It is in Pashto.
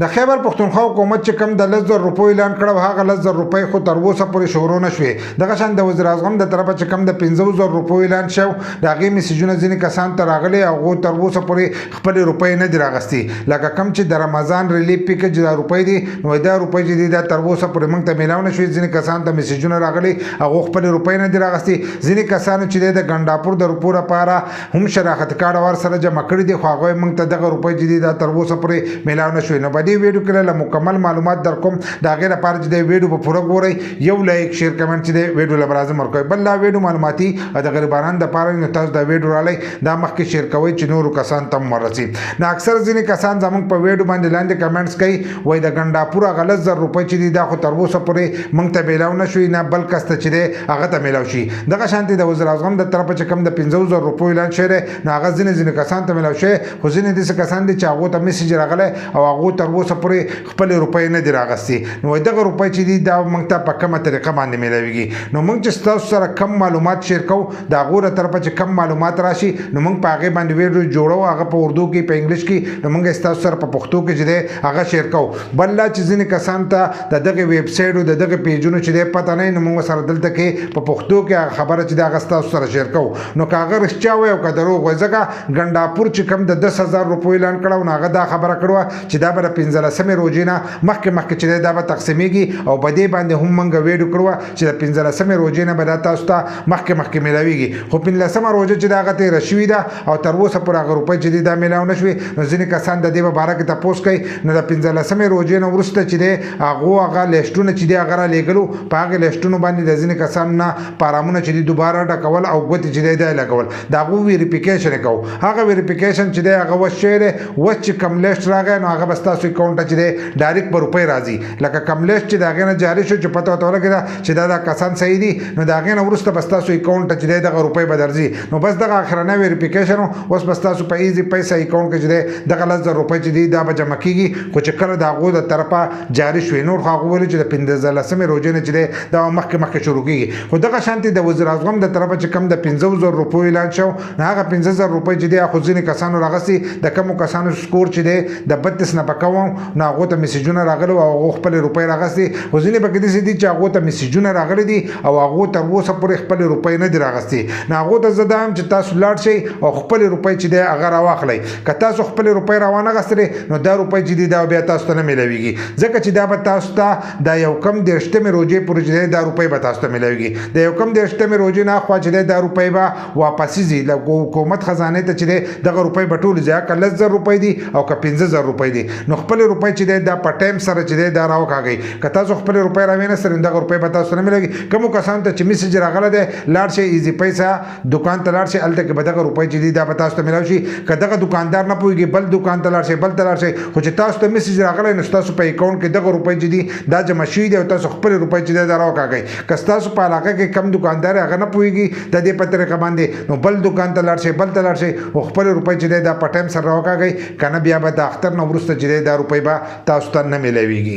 د خیبر پښتونخوا حکومت چې کم د 10,000 روپیو اعلان کړو هغه 10,000 روپۍ خو تر اوسه پورې شروع نه شوې دغه شان د وزیر اعظم د طرفه چې کم د 15,000 روپیو اعلان شو د هغې میسیجونه ځینې کسان ته راغلي هغو تر اوسه پورې خپلې روپۍ نه دي راغستې لکه کم چې د رمضان ریلیف پیکج دا روپۍ دي نو دا روپۍ چې دي دا تر اوسه پورې موږ ته میلاو نه شوې ځینې کسان ته میسیجونه راغلي هغو خپلې روپۍ نه دي راغستې ځینې کسانو چې د ګنډاپور د روپو لپاره هم شراکت کارت ورسره جمع کړي دي خو هغوی موږ ته دغه روپۍ چې دي دا تر اوسه پورې میلاو نه شوې نو په دې ویډیو کې مکمل معلومات در کوم د هغې لپاره چې د ویډیو په پوره ګورئ یو لایک شیر کمنټ چې د ویډیو لپاره لازم ورکوئ بل دا ویډیو معلوماتي او د غریبانو دپاره نو تاسو دا ویډیو رالی دا مخکې شیر کوئ چې نورو کسان ته هم ورسي نو اکثر ځینې کسان زموږ په ویډیو باندې لاندې کمنټس کوي وایي د ګنډاپور هغه 10,000 روپۍ چې دي دا خو تر اوسه پورې موږ ته میلاو نه شوي نه بل کس ته چې دی هغه ته میلاو شي دغه شانتې د وزیر اعظم د طرفه چې کوم د 15,000 روپیو اعلان شوی دی نو هغه ځینې کسان ته میلاو شوی خو ځینې داسې کسان دي چې هغو ته میسیج راغلی او هغو تر اوسه پورې خپلې روپۍ نه دي راغستې نو دغه روپۍ چې دي دا موږ ته په کومه طریقه باندې میلاویږي نو موږ چې ستاسو سره کم معلومات شیر کوو د هغو له طرفه چې کم معلومات راشي نو موږ په هغې باندې ویډیو جوړو هغه په اردو کې په انګلیش کې نو موږ ستاسو سره په پښتو کې چې دی هغه شیر کوو بل لا چې ځینې کسان ته د دغه ویب سایټ او د دغه پیجونو چې دی پته نه نو موږ سره دلته کې په پښتو کې خبره چې دی هغه ستاسو سره شیر کوو نو که هغه رښتیا وایي او که دروغ وایي ځکه ګنډاپور چې کم د 10,000 روپیو اعلان کړی نو هغه دا خبره کړې چې دا به د 15مې روژې نه مخکې چې دی دا به تقسیمیږي او په دې باندې هم موږ ویډیو کړو چې د 15مې روژې نه به دا تاسو ته مخکې میلاویږي خو 15مه روژه چې د هغه تېره شوې ده او تر اوسه پورې هغه روپۍ چې دي دا میلاو نه شوې نو ځینې کسان د دې په باره کې تپوس کوي نو د 15مې روژې نه وروسته چې دی هغه لیسټونه چې دي هغه رالیږلو په هغې لیسټونو باندې د ځینې کسانو نه پارامونه چې دي دوباره ډکول او ګوتې چې دی دا یې لګول د هغو ویریفیکیشن یې کوو هغه ویریفیکیشن چې دی هغه اوس شوی دی اوس چې کوم لیسټ راغی نو هغه به ستاسو اکاونټ ته چې دی ډایرکټ په روپۍ راځي لکه کوم لیسټ چې د هغې نه جاري شو چې پته ورته ولګېده چې دا کسان صحیح دي نو د هغې نه وروسته به ستاسو اکاونټ ته چې دی دغه روپۍ به درځي نو بس دغه اخرنی ویریفیکیشن اوس به ستاسو په ایزي پیسه اکاونټ کې چې دی دغه 10,000 روپۍ چې دي دا به جمع کېږي خو چې کله د هغو د طرفه جاري شوې نور خو هغه ویلي چې د 15مې روژې نه چې دی دا مخکې شروع کېږي خو دغه شانتې د وزیر اعظم د طرفه چې کم د 15,000 روپیو اعلان شو نو هغه 15,000 روپۍ چې دی خو ځینې کسانو راغستې د کمو کسانو سکور چې دی د 32 نه په کم نو هغو ته میسیجونه راغلي او هغو خپلې روپۍ راغستې خو ځینې پکې داسې دي چې هغو ته میسیجونه راغلي دي او هغو تر اوسه پورې خپلې روپۍ نه دي راغستې نو هغو ته زه دا یم چې تاسو لاړ شئ او خپلې روپۍ چې دی هغه راواخلئ که تاسو خپلې روپۍ راوانه غستلې نو دا روپۍ چې دي دا بیا تاسو ته نه میلاویږي ځکه چې دا به تاسو ته د یو کم 30مې روژې پورې چې دی دا روپۍ به تاسو ته میلاویږي د یو کم 30مې روژې نه اخوا چې دی دا روپۍ به واپسي ځي له حکومت خزانې ته چې دی دغه روپۍ به ټولې ځي که 10,000 روپۍ دي او که 15,000 روپۍ دي نو خپلې روپۍ چې دی دا په ټایم سره چې دی دا راوکاږئ که تاسو خپلې روپۍ راوینستئ نو دغه روپۍ به تاسو ته نه میلاویږي کومو کسانو ته چې میسیج راغلی دی لاړ شئ ایزي پیسه دکان ته لاړ شئ هلته کې به دغه روپۍ چې دي دا به تاسو ته میلاو شي که دغه دکاندار نه پوهېږي بل دکان ته لاړ شئ بل ته لاړ شئ خو چې تاسو ته میسیج راغلی نو ستاسو په اکاونټ کې دغه روپۍ چې دي دا جمع شوي دي او تاسو خپلې روپۍ چې دی دا راوکاږئ که ستاسو په علاقه کې کم دکاندار هغه نه پوهېږي د دې په طریقه باندې نو بل دکان ته لاړ شئ بل ته لاړ شئ او خپلې روپۍ چې دی دا په ټایم سره راوکاږئ که نه بیا به د اختر نه وروسته چې دی دا روپۍ به تاسو ته نه میلاویږي